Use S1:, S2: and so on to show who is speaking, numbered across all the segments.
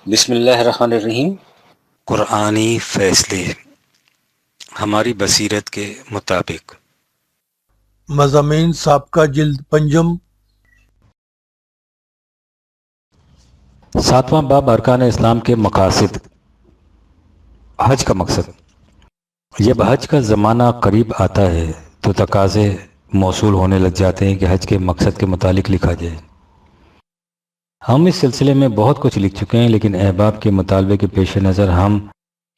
S1: بسم اللہ الرحمن الرحیم۔
S2: قرآنی فیصلے ہماری بصیرت کے مطابق۔
S3: مضامین سابقہ جلد پنجم،
S2: 7واں باب ارکان اسلام کے مقاصد۔ حج کا مقصد۔ جب حج کا زمانہ قریب آتا ہے تو تقاضے موصول ہونے لگ جاتے ہیں کہ حج کے مقصد کے متعلق لکھا جائے۔ ہم اس سلسلے میں بہت کچھ لکھ چکے ہیں، لیکن احباب کے مطالبے کے پیش نظر ہم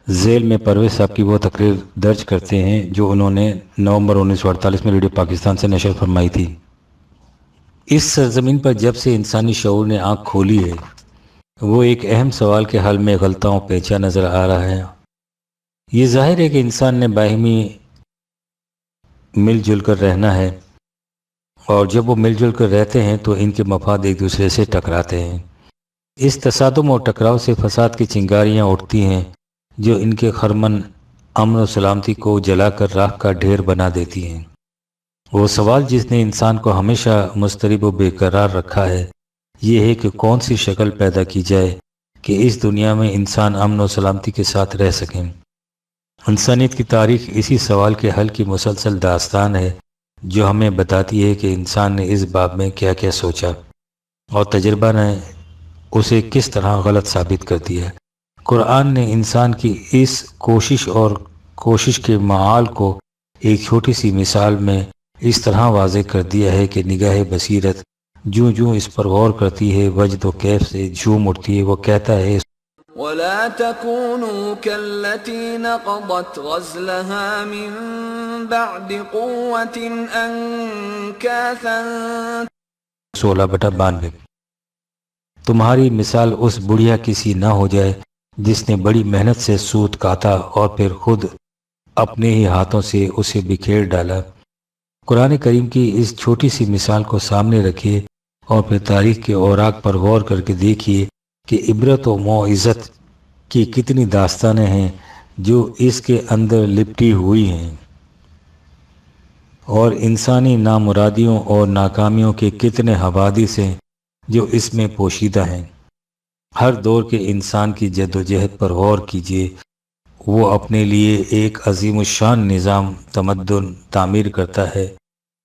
S2: ذیل میں پرویز صاحب کی وہ تقریر درج کرتے ہیں جو انہوں نے نومبر 1948 میں ریڈیو پاکستان سے نشر فرمائی تھی۔ اس سرزمین پر جب سے انسانی شعور نے آنکھ کھولی ہے، وہ ایک اہم سوال کے حل میں غلطاؤں پیچا نظر آ رہا ہے۔ یہ ظاہر ہے کہ انسان نے باہمی مل جل کر رہنا ہے، اور جب وہ مل جل کر رہتے ہیں تو ان کے مفاد ایک دوسرے سے ٹکراتے ہیں۔ اس تصادم اور ٹکراؤ سے فساد کی چنگاریاں اٹھتی ہیں جو ان کے خرمن امن و سلامتی کو جلا کر راکھ کا ڈھیر بنا دیتی ہیں۔ وہ سوال جس نے انسان کو ہمیشہ مضطرب و بے قرار رکھا ہے یہ ہے کہ کون سی شکل پیدا کی جائے کہ اس دنیا میں انسان امن و سلامتی کے ساتھ رہ سکیں۔ انسانیت کی تاریخ اسی سوال کے حل کی مسلسل داستان ہے جو ہمیں بتاتی ہے کہ انسان نے اس باب میں کیا کیا سوچا اور تجربہ نے اسے کس طرح غلط ثابت کر دیا۔ قرآن نے انسان کی اس کوشش کے معال کو ایک چھوٹی سی مثال میں اس طرح واضح کر دیا ہے کہ نگاہ بصیرت جوں جوں اس پر غور کرتی ہے وجد و کیف سے جھوم اٹھتی ہے۔ وہ کہتا ہے
S4: ولا تكونوا كالتي نقضت غزلها من بعد قوة أنكاثا
S2: 16/92، تمہاری مثال اس بڑھیا کسی نہ ہو جائے جس نے بڑی محنت سے سوت کاتا اور پھر خود اپنے ہی ہاتھوں سے اسے بکھیر ڈالا۔ قرآن کریم کی اس چھوٹی سی مثال کو سامنے رکھیے اور پھر تاریخ کے اوراق پر غور کر کے دیکھیے کہ عبرت و موعظت کی کتنی داستانیں ہیں جو اس کے اندر لپٹی ہوئی ہیں، اور انسانی نامرادیوں اور ناکامیوں کے کتنے حوادث ہیں جو اس میں پوشیدہ ہیں۔ ہر دور کے انسان کی جدوجہد پر غور کیجیے۔ وہ اپنے لیے ایک عظیم الشان نظام تمدن تعمیر کرتا ہے۔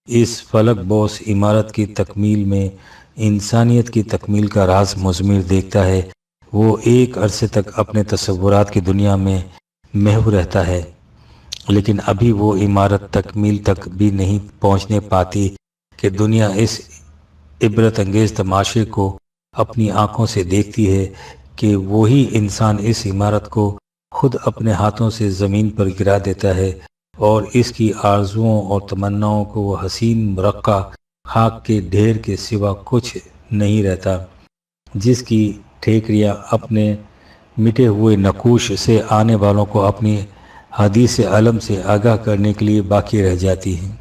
S2: اس فلک بوس عمارت کی تکمیل میں انسانیت کی تکمیل کا راز مضمر دیکھتا ہے۔ وہ ایک عرصے تک اپنے تصورات کی دنیا میں محو رہتا ہے، لیکن ابھی وہ عمارت تکمیل تک بھی نہیں پہنچنے پاتی کہ دنیا اس عبرت انگیز تماشے کو اپنی آنکھوں سے دیکھتی ہے کہ وہی انسان اس عمارت کو خود اپنے ہاتھوں سے زمین پر گرا دیتا ہے، اور اس کی آرزوؤں اور تمناؤں کو وہ حسین مرقع خاک کے ڈھیر کے سوا کچھ نہیں رہتا، جس کی ٹھیکریاں اپنے مٹے ہوئے نقوش سے آنے والوں کو اپنی حدیث علم سے آگاہ کرنے کے لیے باقی رہ جاتی ہیں۔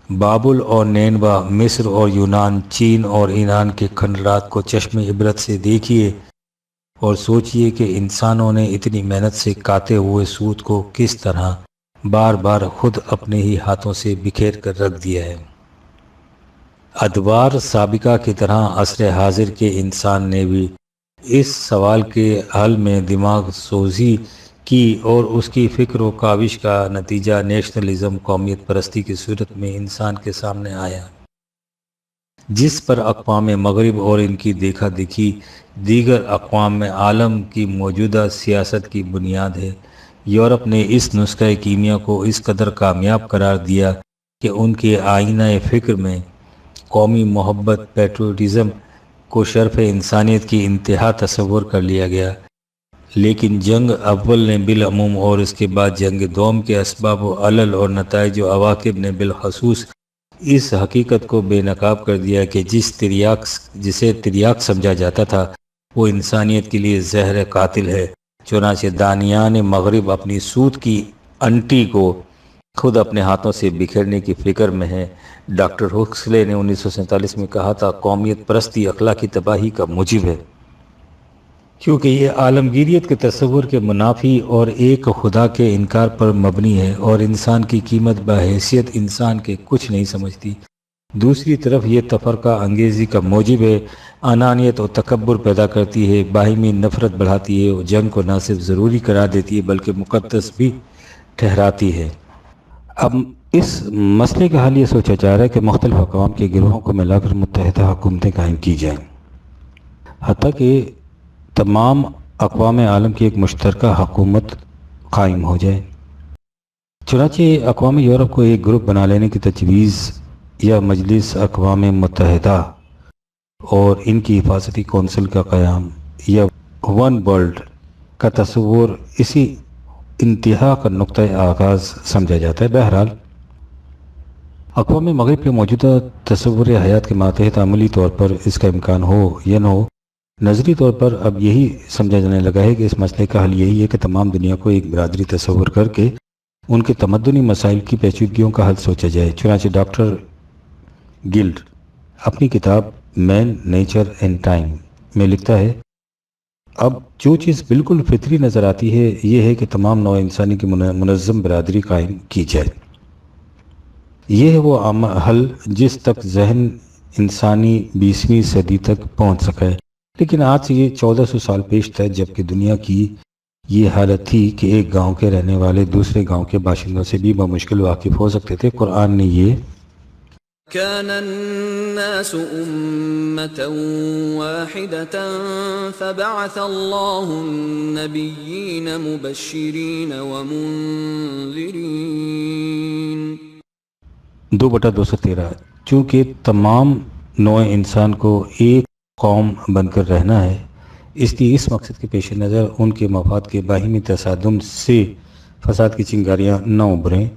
S2: بابل اور نینوا، مصر اور یونان، چین اور ایران کے کھنڈرات کو چشم عبرت سے دیکھیے اور سوچئے کہ انسانوں نے اتنی محنت سے کاتے ہوئے سوت کو کس طرح بار بار خود اپنے ہی ہاتھوں سے بکھیر کر رکھ دیا ہے۔ ادوار سابقہ کی طرح عصر حاضر کے انسان نے بھی اس سوال کے حل میں دماغ سوزی کی، اور اس کی فکر و کاوش کا نتیجہ نیشنلزم، قومیت پرستی کی صورت میں انسان کے سامنے آیا، جس پر اقوام مغرب اور ان کی دیکھا دیکھی دیگر اقوام عالم کی موجودہ سیاست کی بنیاد ہے۔ یورپ نے اس نسخہ کیمیا کو اس قدر کامیاب قرار دیا کہ ان کے آئینہ فکر میں قومی محبت، پیٹریوٹزم کو شرف انسانیت کی انتہا تصور کر لیا گیا، لیکن جنگ اول نے بالعموم اور اس کے بعد جنگ دوم کے اسباب و علل اور نتائج و عواقب نے بالخصوص اس حقیقت کو بے نقاب کر دیا کہ جسے تریاک سمجھا جاتا تھا وہ انسانیت کے لیے زہر قاتل ہے۔ چنانچہ دانیان مغرب اپنی سود کی انٹی کو خود اپنے ہاتھوں سے بکھیرنے کی فکر میں ہے۔ ڈاکٹر ہکسلے نے 1947 میں کہا تھا، قومیت پرستی اخلاقی تباہی کا موجب ہے، کیونکہ یہ عالمگیریت کے تصور کے منافی اور ایک خدا کے انکار پر مبنی ہے، اور انسان کی قیمت بحیثیت انسان کے کچھ نہیں سمجھتی۔ دوسری طرف یہ تفرقہ انگیزی کا موجب ہے، انانیت اور تکبر پیدا کرتی ہے، باہمی نفرت بڑھاتی ہے اور جنگ کو نہ صرف ضروری قرار دیتی ہے بلکہ مقدس بھی ٹھہراتی ہے۔ اب اس مسئلے کا حل یہ سوچا جا رہا ہے کہ مختلف اقوام کے گروہوں کو ملا کر متحدہ حکومتیں قائم کی جائیں، حتیٰ کہ تمام اقوام عالم کی ایک مشترکہ حکومت قائم ہو جائے۔ چنانچہ اقوام یورپ کو ایک گروپ بنا لینے کی تجویز یا مجلس اقوام متحدہ اور ان کی حفاظتی کونسل کا قیام یا ون ورلڈ کا تصور اسی انتہا کا نقطۂ آغاز سمجھا جاتا ہے۔ بہرحال اقوام مغرب کے موجودہ تصور حیات کے ماتحت عملی طور پر اس کا امکان ہو یا نہ ہو، نظری طور پر اب یہی سمجھا جانے لگا ہے کہ اس مسئلے کا حل یہی ہے کہ تمام دنیا کو ایک برادری تصور کر کے ان کے تمدنی مسائل کی پیچیدگیوں کا حل سوچا جائے۔ چنانچہ ڈاکٹر گلڈ اپنی کتاب مین، نیچر اینڈ ٹائم میں لکھتا ہے، اب جو چیز بالکل فطری نظر آتی ہے یہ ہے کہ تمام نوع انسانی کی منظم برادری قائم کی جائے۔ یہ ہے وہ حل جس تک ذہن انسانی 20ویں صدی تک پہنچ سکا ہے، لیکن آج سے یہ 1400 سال پیش تھا جبکہ دنیا کی یہ حالت تھی کہ ایک گاؤں کے رہنے والے دوسرے گاؤں کے باشندوں سے بھی بمشکل واقف ہو سکتے تھے۔ قرآن نے یہ
S4: كان الناس أمة واحدة فبعث الله النبيين مبشرين ومنذرين
S2: 2/213 چونکہ تمام نوع انسان کو ایک قوم بن کر رہنا ہے، اس لیے اس مقصد کے پیش نظر ان کے مفاد کے باہمی تصادم سے فساد کی چنگاریاں نہ ابھریں۔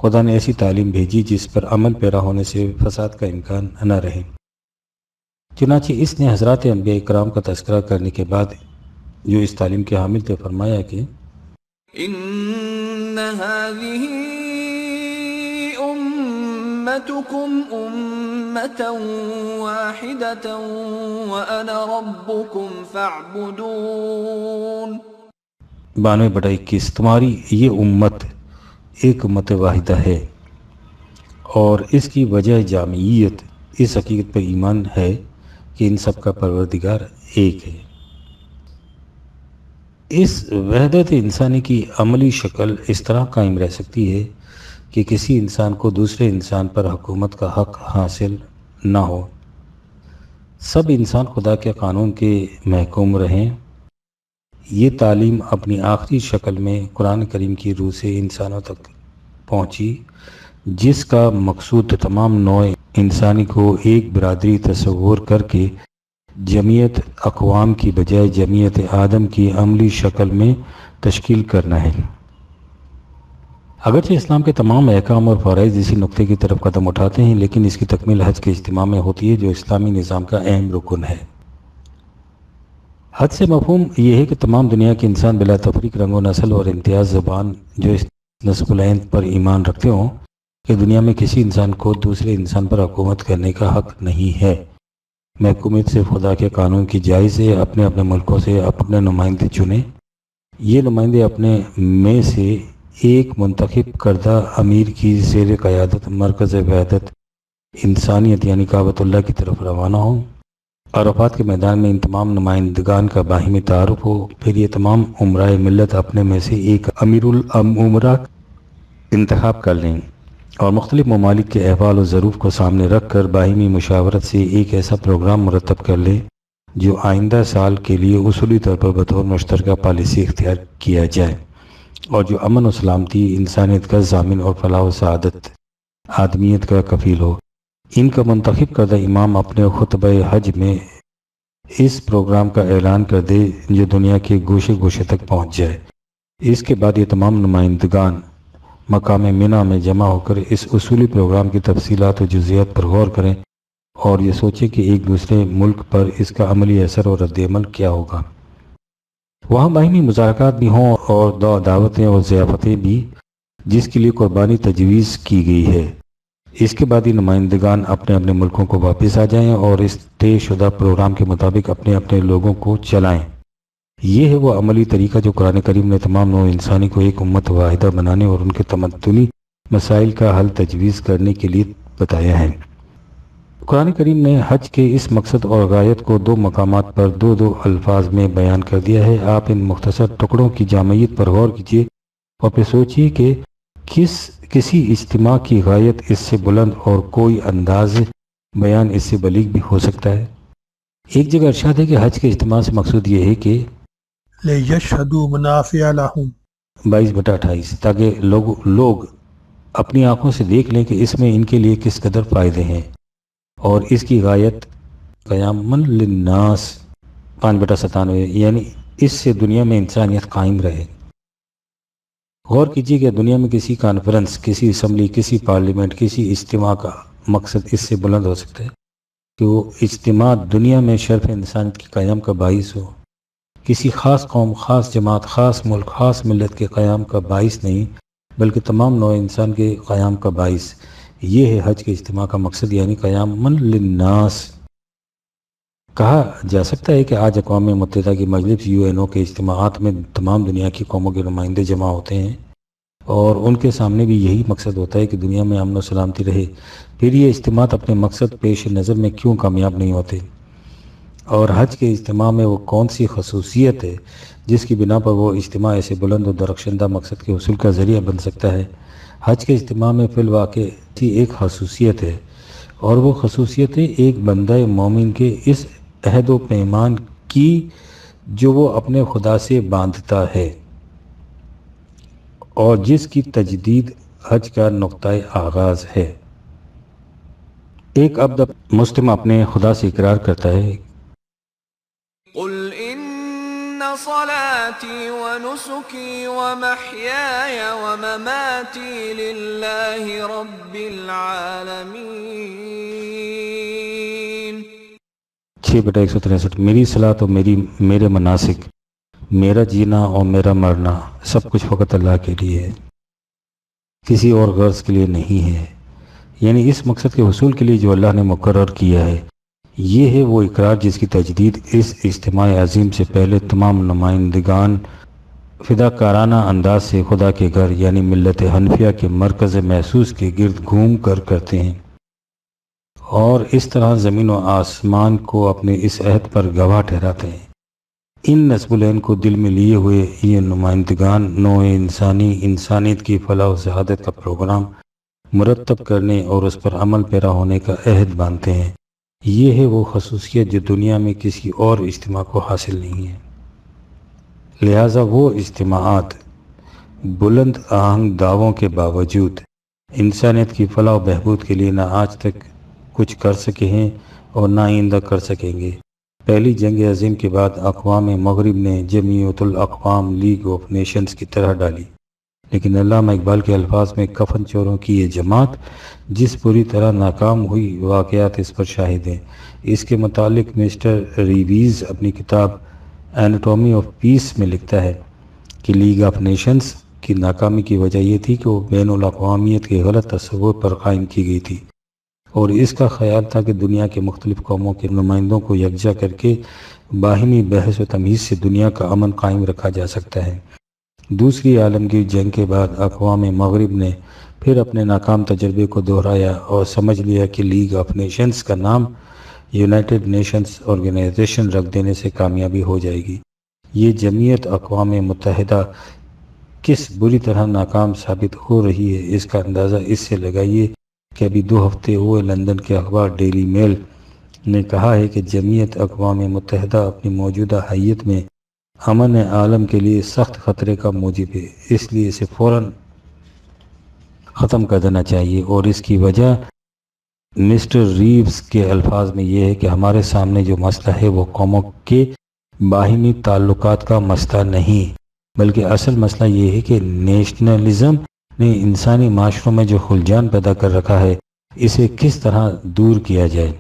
S2: خدا نے ایسی تعلیم بھیجی جس پر عمل پیرا ہونے سے فساد کا امکان نہ رہے۔ چنانچہ اس نے حضرات انبیاء کرام کا تذکرہ کرنے کے بعد جو اس تعلیم کے حامل تھے فرمایا کہ
S4: ان هذه امتكم امة واحدة وانا ربكم فاعبدون
S2: 92/21 تمہاری یہ امت ایک امت واحدہ ہے اور اس کی وجہ جامعیت اس حقیقت پر ایمان ہے کہ ان سب کا پروردگار ایک ہے۔ اس وحدت انسانی کی عملی شکل اس طرح قائم رہ سکتی ہے کہ کسی انسان کو دوسرے انسان پر حکومت کا حق حاصل نہ ہو، سب انسان خدا کے قانون کے محکوم رہیں۔ یہ تعلیم اپنی آخری شکل میں قرآن کریم کی روح سے انسانوں تک پہنچی، جس کا مقصود تمام نوع انسانی کو ایک برادری تصور کر کے جمعیت اقوام کی بجائے جمعیت آدم کی عملی شکل میں تشکیل کرنا ہے۔ اگرچہ اسلام کے تمام احکام اور فرائض اسی نقطے کی طرف قدم اٹھاتے ہیں، لیکن اس کی تکمیل حج کے اجتماع میں ہوتی ہے جو اسلامی نظام کا اہم رکن ہے۔ حج سے مفہوم یہ ہے کہ تمام دنیا کے انسان بلا تفریق رنگ و نسل اور امتیاز زبان جو اس نصب العین پر ایمان رکھتے ہوں کہ دنیا میں کسی انسان کو دوسرے انسان پر حکومت کرنے کا حق نہیں ہے۔ محکومیت سے خدا کے قانون کی جائز ہے، اپنے اپنے ملکوں سے اپنے نمائندے چنیں۔ یہ نمائندے اپنے میں سے ایک منتخب کردہ امیر کی زیر قیادت مرکز وحدت انسانیت یعنی کعبۃ اللہ کی طرف روانہ ہوں۔ عرفات کے میدان میں ان تمام نمائندگان کا باہمی تعارف ہو، پھر یہ تمام عمرائے ملت اپنے میں سے ایک امیر الامراء انتخاب کر لیں اور مختلف ممالک کے احوال و ظروف کو سامنے رکھ کر باہمی مشاورت سے ایک ایسا پروگرام مرتب کر لیں جو آئندہ سال کے لیے اصولی طور پر بطور مشترکہ پالیسی اختیار کیا جائے اور جو امن و سلامتی، انسانیت کا ضامن اور فلاح و سعادت آدمیت کا کفیل ہو۔ ان کا منتخب کردہ امام اپنے خطبہ حج میں اس پروگرام کا اعلان کر دے جو دنیا کے گوشے گوشے تک پہنچ جائے۔ اس کے بعد یہ تمام نمائندگان مقام منی میں جمع ہو کر اس اصولی پروگرام کی تفصیلات و جزئیات پر غور کریں اور یہ سوچیں کہ ایک دوسرے ملک پر اس کا عملی اثر اور رد عمل کیا ہوگا۔ وہاں باہمی مذاکرات بھی ہوں اور دعوتیں اور ضیافتیں بھی جس کے لیے قربانی تجویز کی گئی ہے۔ اس کے بعد یہ نمائندگان اپنے اپنے ملکوں کو واپس آ جائیں اور اس طے شدہ پروگرام کے مطابق اپنے اپنے لوگوں کو چلائیں۔ یہ ہے وہ عملی طریقہ جو قرآن کریم نے تمام نوع انسانی کو ایک امت واحدہ بنانے اور ان کے تمدنی مسائل کا حل تجویز کرنے کے لیے بتایا ہے۔ قرآن کریم نے حج کے اس مقصد اور غایت کو دو مقامات پر دو الفاظ میں بیان کر دیا ہے۔ آپ ان مختصر ٹکڑوں کی جامعیت پر غور کیجیے اور پھر سوچیے کہ کسی اجتماع کی غایت اس سے بلند اور کوئی انداز بیان اس سے بلیغ بھی ہو سکتا ہے۔ ایک جگہ ارشاد ہے کہ حج کے اجتماع سے مقصود یہ ہے کہ
S3: لِيَشْهَدُوا مَنَافِعَ لَهُمْ
S2: 22/28 تاکہ لوگ اپنی آنکھوں سے دیکھ لیں کہ اس میں ان کے لیے کس قدر فائدے ہیں، اور اس کی غایت قیام للناس 5/97 یعنی اس سے دنیا میں انسانیت قائم رہے۔ غور کیجیے کہ دنیا میں کسی کانفرنس، کسی اسمبلی، کسی پارلیمنٹ، کسی اجتماع کا مقصد اس سے بلند ہو سکتا ہے کہ وہ اجتماع دنیا میں شرف انسانیت کے قیام کا باعث ہو، کسی خاص قوم، خاص جماعت، خاص ملک، خاص ملت کے قیام کا باعث نہیں بلکہ تمام نوع انسان کے قیام کا باعث۔ یہ ہے حج کے اجتماع کا مقصد، یعنی قیام للناس۔ کہا جا سکتا ہے کہ آج اقوام متحدہ کی مجلس UNO کے اجتماعات میں تمام دنیا کی قوموں کے نمائندے جمع ہوتے ہیں اور ان کے سامنے بھی یہی مقصد ہوتا ہے کہ دنیا میں امن و سلامتی رہے، پھر یہ اجتماعات اپنے مقصد پیش نظر میں کیوں کامیاب نہیں ہوتے؟ اور حج کے اجتماع میں وہ کون سی خصوصیت ہے جس کی بنا پر وہ اجتماع ایسے بلند و درخشندہ مقصد کے حصول کا ذریعہ بن سکتا ہے؟ حج کے اجتماع میں فی الواقع ایک خصوصیت ہے، اور وہ خصوصیت ہے ایک بندہ مومن کے اس عہد و پیمان کی جو وہ اپنے خدا سے باندھتا ہے اور جس کی تجدید حج کا نقطہ آغاز ہے۔ ایک عبد مسلم اپنے خدا سے اقرار کرتا ہے،
S4: قل ان صلاتي ونسكي ومحياي ومماتي لله رب العالمين
S2: 6/163 میری صلاۃ اور میرے مناسک، میرا جینا اور میرا مرنا سب کچھ فقط اللہ کے لیے ہے، کسی اور غرض کے لیے نہیں ہے، یعنی اس مقصد کے حصول کے لیے جو اللہ نے مقرر کیا ہے۔ یہ ہے وہ اقرار جس کی تجدید اس اجتماع عظیم سے پہلے تمام نمائندگان فداکارانہ انداز سے خدا کے گھر یعنی ملت حنفیہ کے مرکز محسوس کے گرد گھوم کر کرتے ہیں، اور اس طرح زمین و آسمان کو اپنے اس عہد پر گواہ ٹھہراتے ہیں۔ ان نصب العین کو دل میں لیے ہوئے یہ نمائندگان نوع انسانیت کی فلاح و سعادت کا پروگرام مرتب کرنے اور اس پر عمل پیرا ہونے کا عہد باندھتے ہیں۔ یہ ہے وہ خصوصیت جو دنیا میں کسی اور اجتماع کو حاصل نہیں ہے۔ لہٰذا وہ اجتماعات بلند آہنگ دعووں کے باوجود انسانیت کی فلاح و بہبود کے لیے نہ آج تک کچھ کر سکے ہیں اور نہ آئندہ کر سکیں گے۔ پہلی جنگ عظیم کے بعد اقوام مغرب نے جمعیت الاقوام لیگ آف نیشنز کی طرح ڈالی، لیکن علامہ اقبال کے الفاظ میں کفن چوروں کی یہ جماعت جس پوری طرح ناکام ہوئی واقعات اس پر شاہد ہیں۔ اس کے متعلق مسٹر ریویز اپنی کتاب ایناٹومی آف پیس میں لکھتا ہے کہ لیگ آف نیشنز کی ناکامی کی وجہ یہ تھی کہ وہ بین الاقوامیت کے غلط تصور پر قائم کی گئی تھی، اور اس کا خیال تھا کہ دنیا کے مختلف قوموں کے نمائندوں کو یکجا کر کے باہمی بحث و تمیز سے دنیا کا امن قائم رکھا جا سکتا ہے۔ دوسری عالمگیر جنگ کے بعد اقوام مغرب نے پھر اپنے ناکام تجربے کو دہرایا اور سمجھ لیا کہ لیگ آف نیشنز کا نام یونائٹڈ نیشنز آرگنائزیشن رکھ دینے سے کامیابی ہو جائے گی۔ یہ جمعیت اقوام متحدہ کس بری طرح ناکام ثابت ہو رہی ہے اس کا اندازہ اس سے لگائیے کہ ابھی 2 ہفتے ہوئے لندن کے اخبار ڈیلی میل نے کہا ہے کہ جمعیت اقوام متحدہ اپنی موجودہ حیت میں امن عالم کے لیے سخت خطرے کا موجب ہے، اس لیے اسے فوراً ختم کر دینا چاہیے، اور اس کی وجہ مسٹر ریوز کے الفاظ میں یہ ہے کہ ہمارے سامنے جو مسئلہ ہے وہ قوموں کے باہمی تعلقات کا مسئلہ نہیں، بلکہ اصل مسئلہ یہ ہے کہ نیشنلزم نے انسانی معاشروں میں جو خلجان پیدا کر رکھا ہے اسے کس طرح دور کیا جائے۔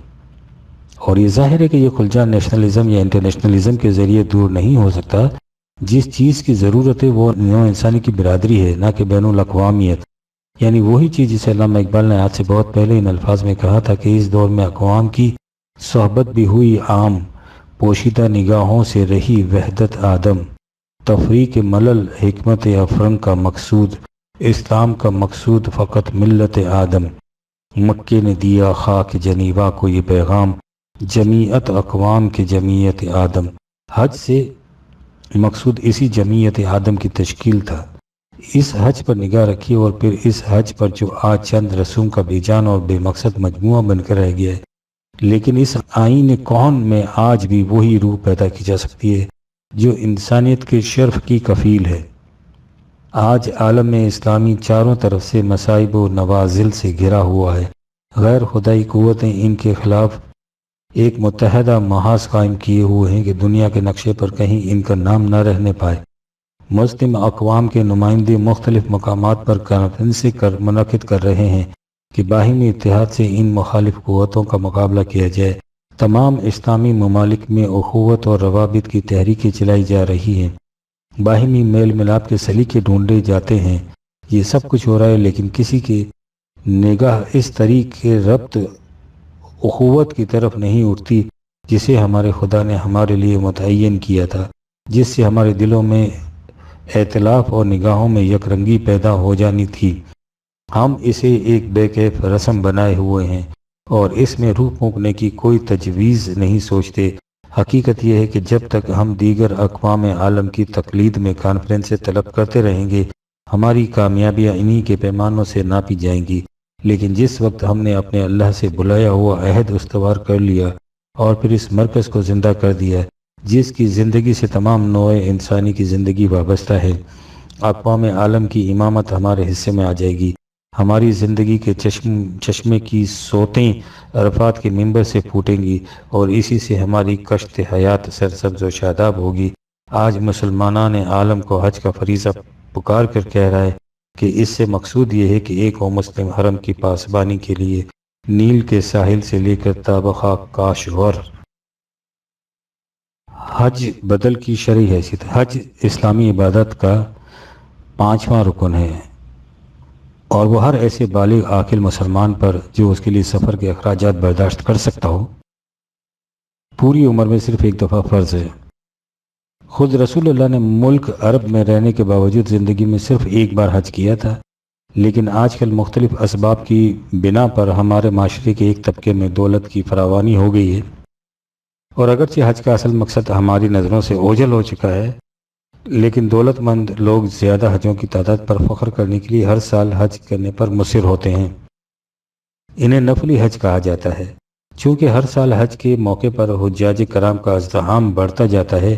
S2: اور یہ ظاہر ہے کہ یہ خلجان نیشنلزم یا انٹرنیشنلزم کے ذریعے دور نہیں ہو سکتا۔ جس چیز کی ضرورت ہے وہ نوع انسانی کی برادری ہے، نہ کہ بین الاقوامیت، یعنی وہی چیز جسے علامہ اقبال نے آج سے بہت پہلے ان الفاظ میں کہا تھا کہ اس دور میں اقوام کی صحبت بھی ہوئی عام، پوشیدہ نگاہوں سے رہی وحدت آدم، تفریق ملل حکمت افرنگ کا مقصود، اسلام کا مقصود فقط ملت آدم۔ مکے نے دیا خاک جنیوا کو یہ پیغام، جمیعت اقوام کے جمیعت آدم۔ حج سے مقصود اسی جمیعت آدم کی تشکیل تھا۔ اس حج پر نگاہ رکھی اور پھر اس حج پر جو آج چند رسوم کا بے جان اور بے مقصد مجموعہ بن کر رہ گیا ہے، لیکن اس آئین کون میں آج بھی وہی روح پیدا کی جا سکتی ہے جو انسانیت کے شرف کی کفیل ہے۔ آج عالم اسلامی چاروں طرف سے مصائب و نوازل سے گھرا ہوا ہے۔ غیر خدائی قوتیں ان کے خلاف ایک متحدہ محاذ قائم کیے ہوئے ہیں کہ دنیا کے نقشے پر کہیں ان کا نام نہ رہنے پائے۔ مسلم اقوام کے نمائندے مختلف مقامات پر کانفرنسیں منعقد کر رہے ہیں کہ باہمی اتحاد سے ان مخالف قوتوں کا مقابلہ کیا جائے۔ تمام اسلامی ممالک میں اخوت اور روابط کی تحریکیں چلائی جا رہی ہیں، باہمی میل ملاپ کے سلیقے ڈھونڈے جاتے ہیں۔ یہ سب کچھ ہو رہا ہے لیکن کسی کی نگاہ اس طریقے ربط اخوت کی طرف نہیں اٹھتی جسے ہمارے خدا نے ہمارے لیے متعین کیا تھا، جس سے ہمارے دلوں میں ائتلاف اور نگاہوں میں یک رنگی پیدا ہو جانی تھی۔ ہم اسے ایک بے کیف رسم بنائے ہوئے ہیں اور اس میں روح پھونکنے کی کوئی تجویز نہیں سوچتے۔ حقیقت یہ ہے کہ جب تک ہم دیگر اقوام عالم کی تقلید میں کانفرنسیں طلب کرتے رہیں گے، ہماری کامیابیاں انہی کے پیمانوں سے ناپی جائیں گی۔ لیکن جس وقت ہم نے اپنے اللہ سے بلایا ہوا عہد استوار کر لیا اور پھر اس مرکز کو زندہ کر دیا جس کی زندگی سے تمام نوع انسانی کی زندگی وابستہ ہے، اقوام عالم کی امامت ہمارے حصے میں آ جائے گی۔ ہماری زندگی کے چشمے کی سوتیں عرفات کے منبر سے پھوٹیں گی اور اسی سے ہماری کشت حیات سرسبز و شاداب ہوگی۔ آج مسلمانان عالم کو حج کا فریضہ پکار کر کہہ رہا ہے کہ اس سے مقصود یہ ہے کہ ایک مسلم حرم کی پاسبانی کے لیے نیل کے ساحل سے لے کر تابخا کاشور۔ حج بدل کی شرعی حیثیت۔ حج اسلامی عبادت کا 5واں رکن ہے اور وہ ہر ایسے بالغ عاقل مسلمان پر جو اس کے لیے سفر کے اخراجات برداشت کر سکتا ہو، پوری عمر میں صرف ایک دفعہ فرض ہے۔ خود رسول اللہ نے ملک عرب میں رہنے کے باوجود زندگی میں صرف ایک بار حج کیا تھا، لیکن آج کل مختلف اسباب کی بنا پر ہمارے معاشرے کے ایک طبقے میں دولت کی فراوانی ہو گئی ہے اور اگرچہ حج کا اصل مقصد ہماری نظروں سے اوجھل ہو چکا ہے، لیکن دولت مند لوگ زیادہ حجوں کی تعداد پر فخر کرنے کے لیے ہر سال حج کرنے پر مصر ہوتے ہیں۔ انہیں نفلی حج کہا جاتا ہے۔ چونکہ ہر سال حج کے موقع پر حجاج کرام کا ازدحام بڑھتا جاتا ہے،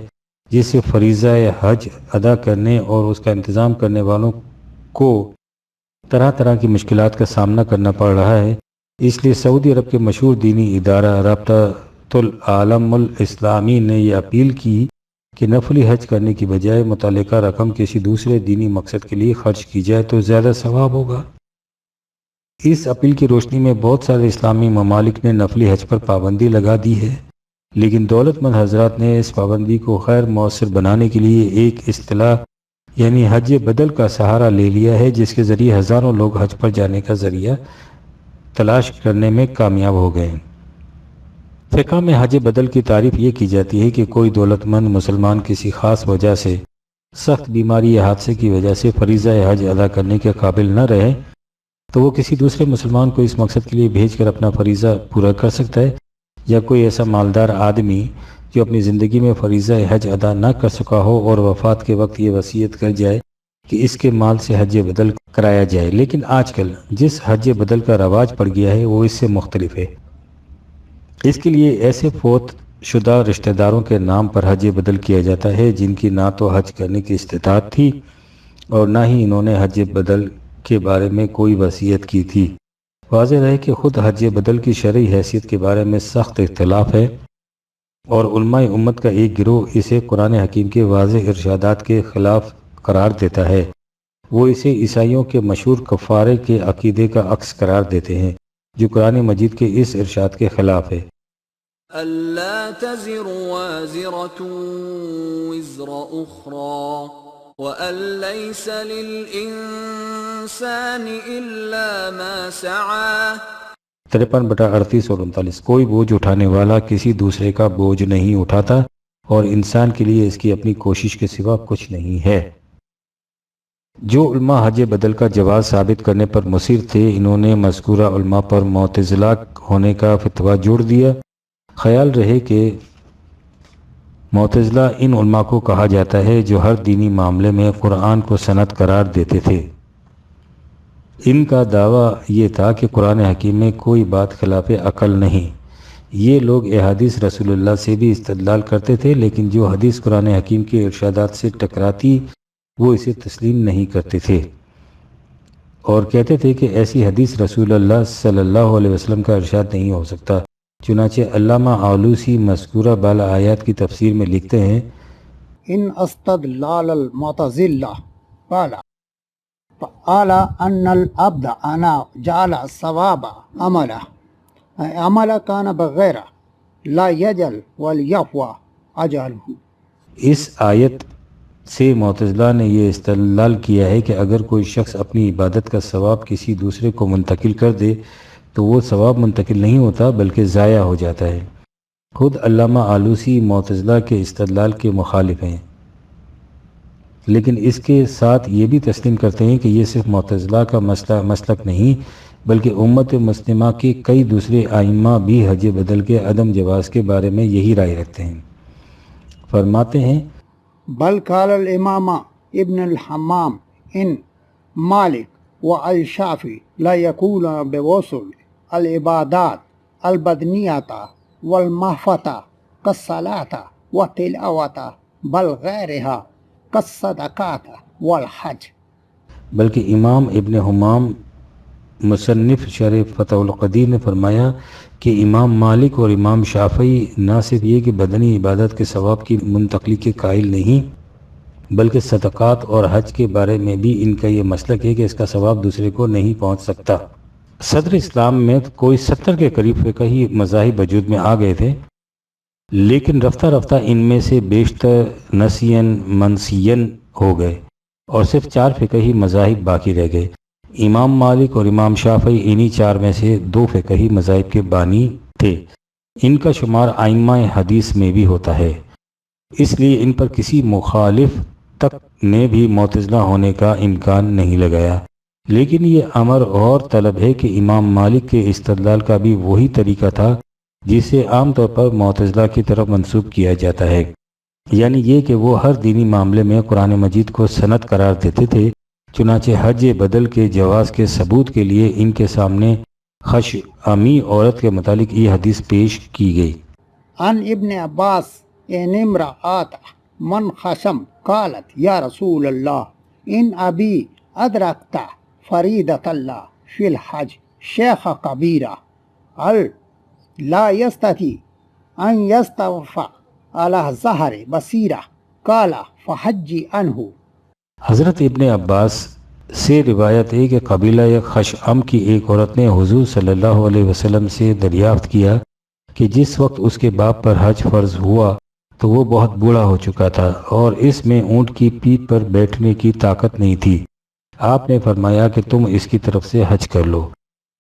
S2: جس سے فریضہ حج ادا کرنے اور اس کا انتظام کرنے والوں کو طرح طرح کی مشکلات کا سامنا کرنا پڑ رہا ہے، اس لیے سعودی عرب کے مشہور دینی ادارہ رابطۃ العالم الاسلامی نے یہ اپیل کی کہ نفلی حج کرنے کی بجائے متعلقہ رقم کسی دوسرے دینی مقصد کے لیے خرچ کی جائے تو زیادہ ثواب ہوگا۔ اس اپیل کی روشنی میں بہت سارے اسلامی ممالک نے نفلی حج پر پابندی لگا دی ہے، لیکن دولت مند حضرات نے اس پابندی کو غیر مؤثر بنانے کے لیے ایک اصطلاح یعنی حج بدل کا سہارا لے لیا ہے، جس کے ذریعے ہزاروں لوگ حج پر جانے کا ذریعہ تلاش کرنے میں کامیاب ہو گئے۔ فقہ میں حج بدل کی تعریف یہ کی جاتی ہے کہ کوئی دولت مند مسلمان کسی خاص وجہ سے، سخت بیماری یا حادثے کی وجہ سے فریضہ حج ادا کرنے کے قابل نہ رہے تو وہ کسی دوسرے مسلمان کو اس مقصد کے لیے بھیج کر اپنا فریضہ پورا کر سکتا ہے، یا کوئی ایسا مالدار آدمی جو اپنی زندگی میں فریضہ حج ادا نہ کر سکا ہو اور وفات کے وقت یہ وصیت کر جائے کہ اس کے مال سے حج بدل کرایا جائے۔ لیکن آج کل جس حج بدل کا رواج پڑ گیا ہے وہ اس سے مختلف ہے۔ اس کے لیے ایسے فوت شدہ رشتہ داروں کے نام پر حج بدل کیا جاتا ہے جن کی نہ تو حج کرنے کی استطاعت تھی اور نہ ہی انہوں نے حج بدل کے بارے میں کوئی وصیت کی تھی۔ واضح رہے کہ خود حج بدل کی شرعی حیثیت کے بارے میں سخت اختلاف ہے اور علماء امت کا ایک گروہ اسے قرآن حکیم کے واضح ارشادات کے خلاف قرار دیتا ہے۔ وہ اسے عیسائیوں کے مشہور کفارے کے عقیدے کا عکس قرار دیتے ہیں جو قرآن مجید کے اس ارشاد کے خلاف ہے۔
S4: أَلَّا تَزِرُ وَازِرَةٌ وِزْرَ أُخْرَى وَأَن لَّيْسَ لِلْإِنسَانِ إِلَّا مَا سَعَىٰ۔
S2: 53/38 اور 39۔ کوئی بوجھ اٹھانے والا کسی دوسرے کا بوجھ نہیں اٹھاتا اور انسان کے لیے اس کی اپنی کوشش کے سوا کچھ نہیں ہے۔ جو علماء حج بدل کا جواز ثابت کرنے پر مصر تھے، انہوں نے مذکورہ علماء پر معتزلہ ہونے کا فتویٰ جوڑ دیا۔ خیال رہے کہ معتزلہ ان علماء کو کہا جاتا ہے جو ہر دینی معاملے میں قرآن کو سند قرار دیتے تھے۔ ان کا دعویٰ یہ تھا کہ قرآن حکیم میں کوئی بات خلاف عقل نہیں۔ یہ لوگ احادیث رسول اللہ سے بھی استدلال کرتے تھے، لیکن جو حدیث قرآن حکیم کے ارشادات سے ٹکراتی وہ اسے تسلیم نہیں کرتے تھے اور کہتے تھے کہ ایسی حدیث رسول اللہ صلی اللہ علیہ وسلم کا ارشاد نہیں ہو سکتا۔ چنانچہ علامہ آلوسی مذکورہ بالا آیات کی تفسیر میں لکھتے ہیں،
S1: ان استدلال المعتزلہ قال فعلى ان العبد انا جعل الثواب عمل كان بغیر لا يجل وليفوى اجله۔
S2: اس آیت سے معتزلہ نے یہ استدلال کیا ہے کہ اگر کوئی شخص اپنی عبادت کا ثواب کسی دوسرے کو منتقل کر دے تو وہ ثواب منتقل نہیں ہوتا بلکہ ضائع ہو جاتا ہے۔ خود علامہ آلوسی معتزلہ کے استدلال کے مخالف ہیں، لیکن اس کے ساتھ یہ بھی تسلیم کرتے ہیں کہ یہ صرف معتزلہ کا مسلک نہیں بلکہ امت مسلمہ کے کئی دوسرے ائمہ بھی حج بدل کے عدم جواز کے بارے میں یہی رائے رکھتے ہیں۔ فرماتے ہیں،
S1: بل قال الامام ابن الحمام ان مالک والشافعی لا يكون بوصول العبادات البدنیۃ والمحفۃ كالصلاۃ والتلاوۃ بل غیرها كالصدقات والحج۔
S2: بلکہ امام ابن حمام مصنف شرح فتح القدیر نے فرمایا کہ امام مالک اور امام شافعی نہ صرف یہ کہ بدنی عبادت کے ثواب کی منتقلی کے قائل نہیں بلکہ صدقات اور حج کے بارے میں بھی ان کا یہ مسلک ہے کہ اس کا ثواب دوسرے کو نہیں پہنچ سکتا۔ صدر اسلام میں کوئی 70 کے قریب فقہی مذاہب وجود میں آ گئے تھے، لیکن رفتہ رفتہ ان میں سے بیشتر نسین منسین ہو گئے اور صرف 4 فقہی مذاہب باقی رہ گئے۔ امام مالک اور امام شافعی انہی 4 میں سے 2 فقہی مذاہب کے بانی تھے۔ ان کا شمار ائمہ حدیث میں بھی ہوتا ہے، اس لیے ان پر کسی مخالف تک نے بھی معتزلہ ہونے کا امکان نہیں لگایا۔ لیکن یہ امر اور طلب ہے کہ امام مالک کے استدلال کا بھی وہی طریقہ تھا جسے عام طور پر معتزلہ کی طرف منسوب کیا جاتا ہے، یعنی یہ کہ وہ ہر دینی معاملے میں قرآن مجید کو سند قرار دیتے تھے۔ چنانچہ حج بدل کے جواز کے ثبوت کے لیے ان کے سامنے خش امی عورت کے متعلق یہ حدیث پیش کی گئی۔
S1: عن ابن عباس ان امرأة من خشم قالت یا رسول اللہ ان ابی ادرکت فریدۃ اللہ فی الحج شیخ کبیرہ هل لا یستطیع ان یستوفى علی ظہر بصیرہ قال فحجی عنہ۔
S2: حضرت ابن عباس سے روایت ہے کہ قبیلہ خشعم کی ایک عورت نے حضور صلی اللہ علیہ وسلم سے دریافت کیا کہ جس وقت اس کے باپ پر حج فرض ہوا تو وہ بہت بوڑھا ہو چکا تھا اور اس میں اونٹ کی پیٹھ پر بیٹھنے کی طاقت نہیں تھی۔ آپ نے فرمایا کہ تم اس کی طرف سے حج کر لو۔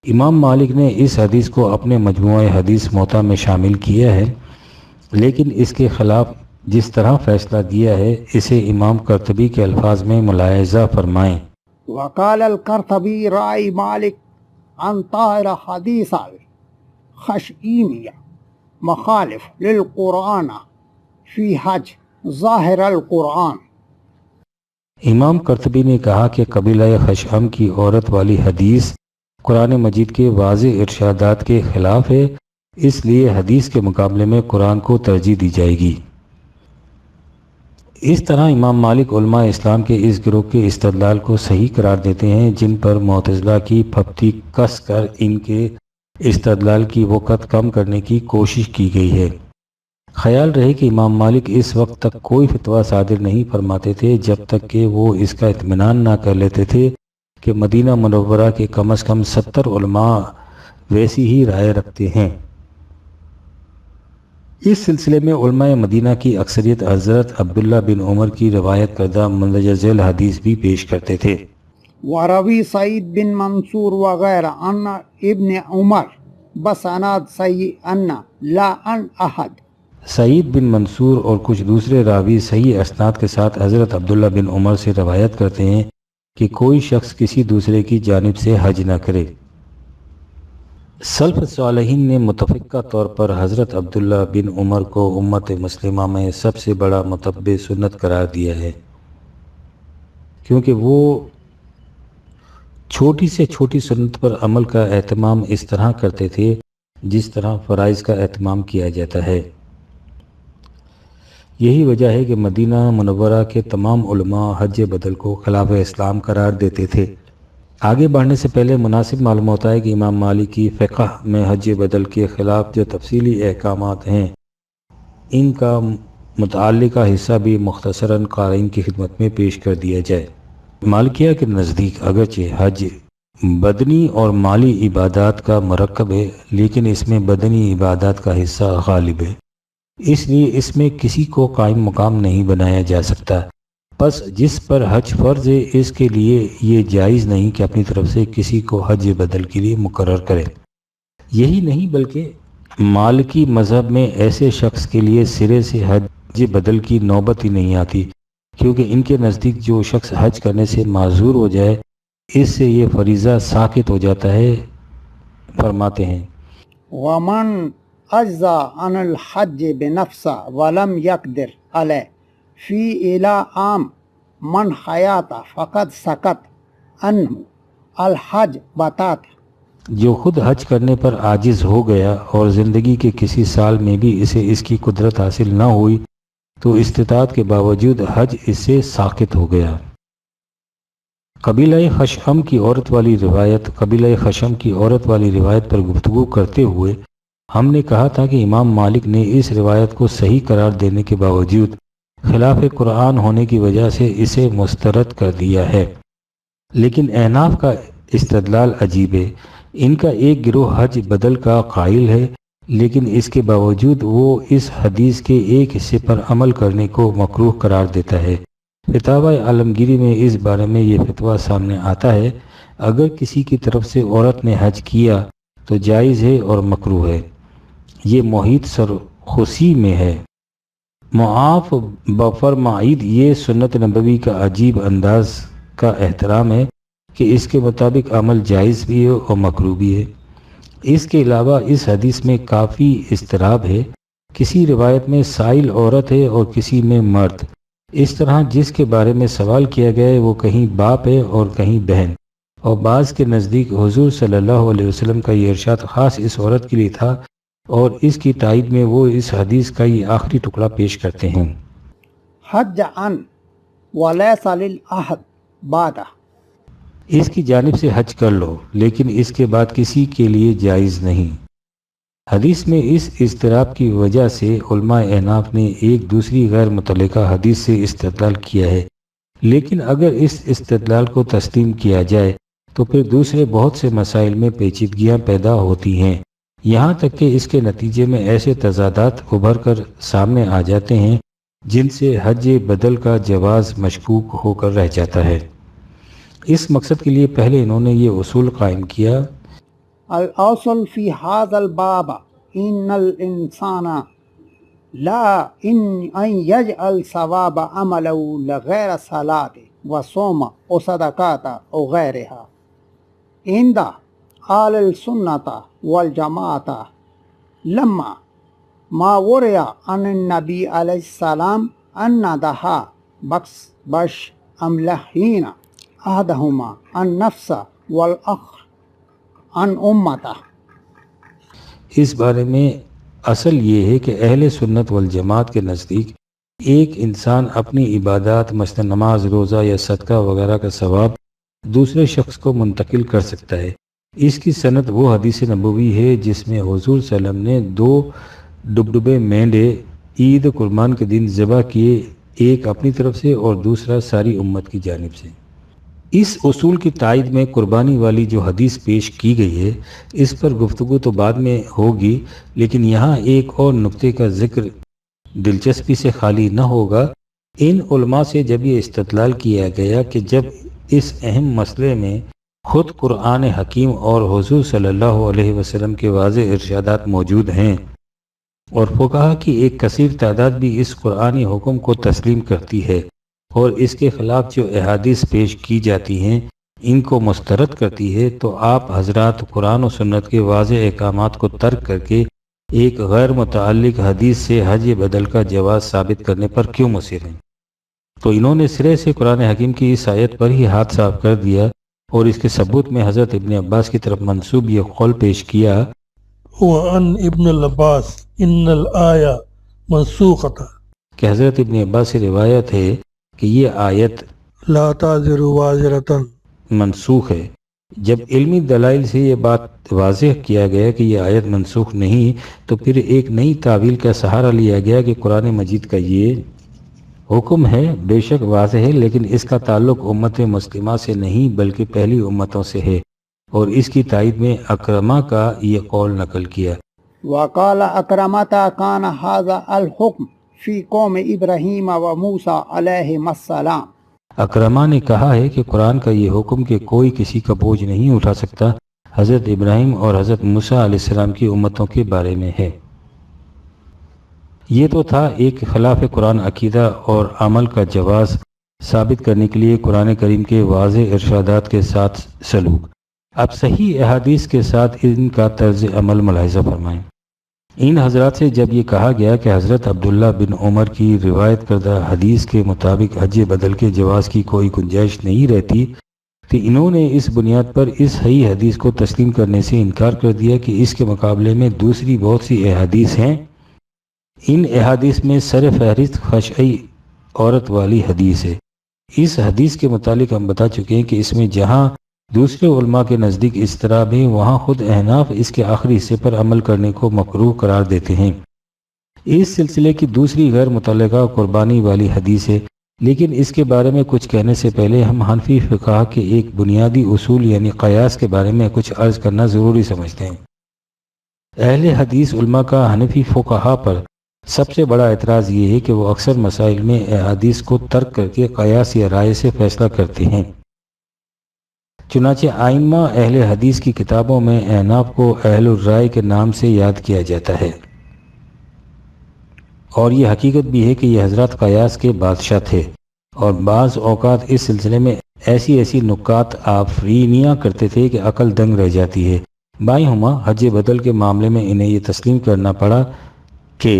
S2: امام مالک نے اس حدیث کو اپنے مجموعہ حدیث موطا میں شامل کیا ہے، لیکن اس کے خلاف جس طرح فیصلہ دیا ہے اسے امام قرطبی کے الفاظ میں ملاحظہ فرمائیں۔
S1: وقال القرطبی رائی مالک عن طاہر حدیث الخشعیمیہ مخالف للقرآن فی حج ظاہر القرآن۔
S2: امام قرطبی نے کہا کہ قبیلہ خشعم کی عورت والی حدیث قرآن مجید کے واضح ارشادات کے خلاف ہے، اس لیے حدیث کے مقابلے میں قرآن کو ترجیح دی جائے گی۔ اس طرح امام مالک علماء اسلام کے اس گروہ کے استدلال کو صحیح قرار دیتے ہیں جن پر معتزلہ کی پھپتی کس کر ان کے استدلال کی وقت کم کرنے کی کوشش کی گئی ہے۔ خیال رہے کہ امام مالک اس وقت تک کوئی فتویٰ صادر نہیں فرماتے تھے جب تک کہ وہ اس کا اطمینان نہ کر لیتے تھے کہ مدینہ منورہ کے کم از کم 70 علماء ویسی ہی رائے رکھتے ہیں۔ اس سلسلے میں علماء مدینہ کی اکثریت حضرت عبداللہ بن عمر کی روایت کردہ مندرجہ ذیل حدیث بھی پیش کرتے تھے۔
S1: وروی سعید بن منصور وغیرہ ان ابن عمر بسناد صحیح ان لا ان احد۔
S2: سعید بن منصور اور کچھ دوسرے راوی صحیح اسناد کے ساتھ حضرت عبداللہ بن عمر سے روایت کرتے ہیں کہ کوئی شخص کسی دوسرے کی جانب سے حج نہ کرے۔ سلف صالحین نے متفقہ طور پر حضرت عبداللہ بن عمر کو امت مسلمہ میں سب سے بڑا متبع سنت قرار دیا ہے، کیونکہ وہ چھوٹی سے چھوٹی سنت پر عمل کا اہتمام اس طرح کرتے تھے جس طرح فرائض کا اہتمام کیا جاتا ہے۔ یہی وجہ ہے کہ مدینہ منورہ کے تمام علماء حج بدل کو خلاف اسلام قرار دیتے تھے۔ آگے بڑھنے سے پہلے مناسب معلوم ہوتا ہے کہ امام مالک کی فقہ میں حج بدل کے خلاف جو تفصیلی احکامات ہیں ان کا متعلقہ حصہ بھی مختصراً قارئین کی خدمت میں پیش کر دیا جائے۔ مالکیہ کے نزدیک اگرچہ حج بدنی اور مالی عبادات کا مرکب ہے، لیکن اس میں بدنی عبادات کا حصہ غالب ہے، اس لیے اس میں کسی کو قائم مقام نہیں بنایا جا سکتا۔ پس جس پر حج فرض ہے اس کے لیے یہ جائز نہیں کہ اپنی طرف سے کسی کو حج بدل کے لیے مقرر کرے۔ یہی نہیں بلکہ مالکی مذہب میں ایسے شخص کے لیے سرے سے حج بدل کی نوبت ہی نہیں آتی، کیونکہ ان کے نزدیک جو شخص حج کرنے سے معذور ہو جائے اس سے یہ فریضہ ساقط ہو جاتا ہے۔ فرماتے ہیں
S1: ومن اجزا عن الحج بنفسه ولم يقدر عليه في الى عام من حیات فقد سقط عنه الحج بتاتا،
S2: جو خود حج کرنے پر عاجز ہو گیا اور زندگی کے کسی سال میں بھی اسے اس کی قدرت حاصل نہ ہوئی تو استطاعت کے باوجود حج اس سے ساقط ہو گیا۔ قبیلہ خشعم کی عورت والی روایت پر گفتگو کرتے ہوئے ہم نے کہا تھا کہ امام مالک نے اس روایت کو صحیح قرار دینے کے باوجود خلاف قرآن ہونے کی وجہ سے اسے مسترد کر دیا ہے، لیکن احناف کا استدلال عجیب ہے۔ ان کا ایک گروہ حج بدل کا قائل ہے، لیکن اس کے باوجود وہ اس حدیث کے ایک حصے پر عمل کرنے کو مکروہ قرار دیتا ہے۔ فتاوی عالمگیری میں اس بارے میں یہ فتویٰ سامنے آتا ہے، اگر کسی کی طرف سے عورت نے حج کیا تو جائز ہے اور مکروہ ہے۔ یہ محیط سرخوسی میں ہے۔ معاف بفرمائید یہ سنت نبوی کا عجیب انداز کا احترام ہے کہ اس کے مطابق عمل جائز بھی ہے اور مکروہ بھی ہے۔ اس کے علاوہ اس حدیث میں کافی اضطراب ہے، کسی روایت میں سائل عورت ہے اور کسی میں مرد، اس طرح جس کے بارے میں سوال کیا گیا ہے وہ کہیں باپ ہے اور کہیں بہن، اور بعض کے نزدیک حضور صلی اللہ علیہ وسلم کا یہ ارشاد خاص اس عورت کے لیے تھا، اور اس کی تائید میں وہ اس حدیث کا یہ آخری ٹکڑا پیش کرتے ہیں۔
S1: حج عن ولیس للعہد بعدہ،
S2: اس کی جانب سے حج کر لو لیکن اس کے بعد کسی کے لیے جائز نہیں۔ حدیث میں اس اضطراب کی وجہ سے علماء احناف نے ایک دوسری غیر متعلقہ حدیث سے استدلال کیا ہے، لیکن اگر اس استدلال کو تسلیم کیا جائے تو پھر دوسرے بہت سے مسائل میں پیچیدگیاں پیدا ہوتی ہیں، یہاں تک کہ اس کے نتیجے میں ایسے تضادات ابھر کر سامنے آ جاتے ہیں جن سے حج بدل کا جواز مشکوک ہو کر رہ جاتا ہے۔ اس مقصد کے لیے پہلے انہوں نے یہ اصول قائم کیا:
S1: الاصل فی هذا الباب ان الانسان لا ان یجعل ثواب عمله لغیر صلاة وصوم وصدقات او غیرها عند آل السنة والجماعة لما ما ورع عن النبی علیہ السلام ان دہا بش املحین احدهما النفس والاخر عن امتہ۔
S2: اس بارے میں اصل یہ ہے کہ اہل سنت والجماعت کے نزدیک ایک انسان اپنی عبادات مثلا نماز، روزہ یا صدقہ وغیرہ کا ثواب دوسرے شخص کو منتقل کر سکتا ہے۔ اس کی سند وہ حدیث نبوی ہے جس میں حضور صلی اللہ علیہ وسلم نے 2 ڈبڈبے مینڈے عید قربان کے دن ذبح کیے، ایک اپنی طرف سے اور دوسرا ساری امت کی جانب سے۔ اس اصول کی تائید میں قربانی والی جو حدیث پیش کی گئی ہے اس پر گفتگو تو بعد میں ہوگی، لیکن یہاں ایک اور نقطے کا ذکر دلچسپی سے خالی نہ ہوگا۔ ان علماء سے جب یہ استدلال کیا گیا کہ جب اس اہم مسئلے میں خود قرآن حکیم اور حضور صلی اللہ علیہ وسلم کے واضح ارشادات موجود ہیں اور فقہا کی ایک کثیر تعداد بھی اس قرآنی حکم کو تسلیم کرتی ہے، اور اس کے خلاف جو احادیث پیش کی جاتی ہیں ان کو مسترد کرتی ہے، تو آپ حضرات قرآن و سنت کے واضح احکامات کو ترک کر کے ایک غیر متعلق حدیث سے حج بدل کا جواز ثابت کرنے پر کیوں مصر ہیں؟ تو انہوں نے سرے سے قرآن حکیم کی اس آیت پر ہی ہاتھ صاف کر دیا اور اس کے ثبوت میں حضرت ابن عباس کی طرف منسوب یہ قول پیش کیا
S3: وعن ابن العباس ان الآیہ منسوخۃ
S2: کہ حضرت ابن عباس سے روایت ہے کہ یہ آیت
S3: لا تعذر وازرۃ
S2: منسوخ ہے۔ جب علمی دلائل سے یہ بات واضح کیا گیا کہ یہ آیت منسوخ نہیں، تو پھر ایک نئی تعویل کا سہارا لیا گیا کہ قرآن مجید کا یہ حکم ہے بے شک واضح ہے، لیکن اس کا تعلق امت مسلمہ سے نہیں بلکہ پہلی امتوں سے ہے، اور اس کی تائید میں اکرمہ کا یہ قول نقل کیا۔
S1: وقال اکرمتا کان ھذا الحکم فی قوم ابراہیم و موسیٰ علیہم السلام۔
S2: اکرمہ نے کہا ہے کہ قرآن کا یہ حکم کہ کوئی کسی کا بوجھ نہیں اٹھا سکتا حضرت ابراہیم اور حضرت موسیٰ علیہ السلام کی امتوں کے بارے میں ہے۔ یہ تو تھا ایک خلاف قرآن عقیدہ اور عمل کا جواز ثابت کرنے کے لیے قرآن کریم کے واضح ارشادات کے ساتھ سلوک۔ اب صحیح احادیث کے ساتھ ان کا طرز عمل ملاحظہ فرمائیں۔ ان حضرات سے جب یہ کہا گیا کہ حضرت عبداللہ بن عمر کی روایت کردہ حدیث کے مطابق حج بدل کے جواز کی کوئی گنجائش نہیں رہتی، تو انہوں نے اس بنیاد پر اس صحیح حدیث کو تسلیم کرنے سے انکار کر دیا کہ اس کے مقابلے میں دوسری بہت سی احادیث ہیں۔ ان احادیث میں سر فہرست خشعی عورت والی حدیث ہے۔ اس حدیث کے متعلق ہم بتا چکے ہیں کہ اس میں جہاں دوسرے علماء کے نزدیک اضطراب ہے، وہاں خود احناف اس کے آخری حصے پر عمل کرنے کو مکروہ قرار دیتے ہیں۔ اس سلسلے کی دوسری غیر متعلقہ قربانی والی حدیث ہے، لیکن اس کے بارے میں کچھ کہنے سے پہلے ہم حنفی فقہ کے ایک بنیادی اصول یعنی قیاس کے بارے میں کچھ عرض کرنا ضروری سمجھتے ہیں۔ اہل حدیث علماء کا حنفی فقہا پر سب سے بڑا اعتراض یہ ہے کہ وہ اکثر مسائل میں احادیث کو ترک کر کے قیاس یا رائے سے فیصلہ کرتے ہیں۔ چنانچہ آئمہ اہل حدیث کی کتابوں میں احناف کو اہل الرائے کے نام سے یاد کیا جاتا ہے، اور یہ حقیقت بھی ہے کہ یہ حضرات قیاس کے بادشاہ تھے، اور بعض اوقات اس سلسلے میں ایسی نکات آفرینیاں کرتے تھے کہ عقل دنگ رہ جاتی ہے۔ بائیں ہما حج بدل کے معاملے میں انہیں یہ تسلیم کرنا پڑا کہ